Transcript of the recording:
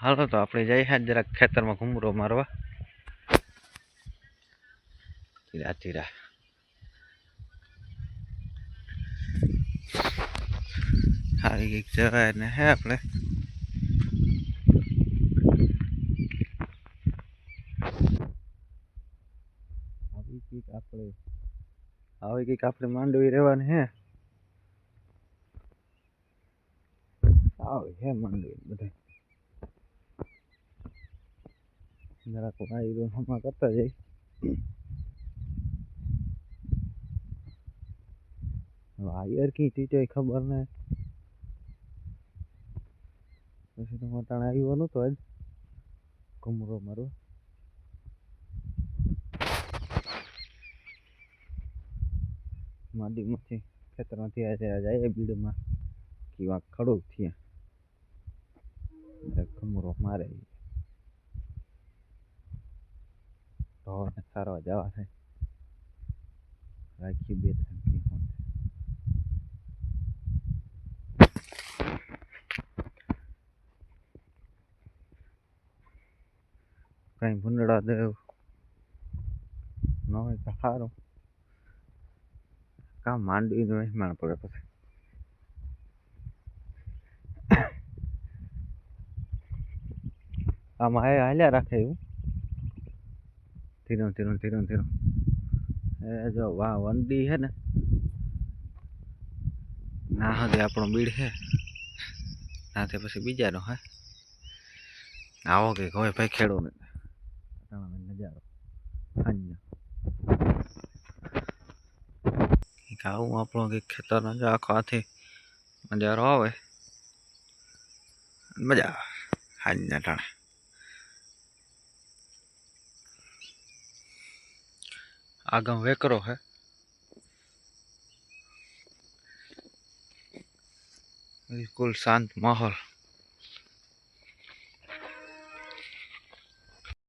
હાલો તો આપણે જઈએ જરાક ખેતરમાં ઘૂમરો મારવા. ધીરા ધીરા આવી કંઈક જવાય ને હે આપણે આવી કંઈક આપણે માંડવી રહેવાની હે. આવી હે માંડવી બધા જરાક વાયરો હમા કરતા જઈ. વાયર કી ટીચોય ખબર નહીં. પછી તો મટાણ આવ્યો નતો આજ ઘૂમરો મારવા. માડીમાંથી ખેતરમાંથી આજે જાય બીડમાં કેવા ખડું થયા ઘૂમરો મારે ઢોરને સારવા જવા થાય. રાખી બે કઈ ભૂંડડા દેવ ન હોય તો સારું. કામ માંડવી નું મહેમાન પડે પછી આમાં હાલ્યા રાખે એવું ધીરું ધીરું ધીરું ધીરું. એ જો વાહ વંડી હે ને ના હગે આપણો બીડ હે નાથી પછી બીજાનો હે. આવો કે હોય ભાઈ ખેડૂને નજારો આવું આપણો કંઈક ખેતરનો જો આખો હાથી નજારો આવે મજા આવે હાજના ટાણે. આગમ વેકરો હે બિલકુલ શાંત માહોલ.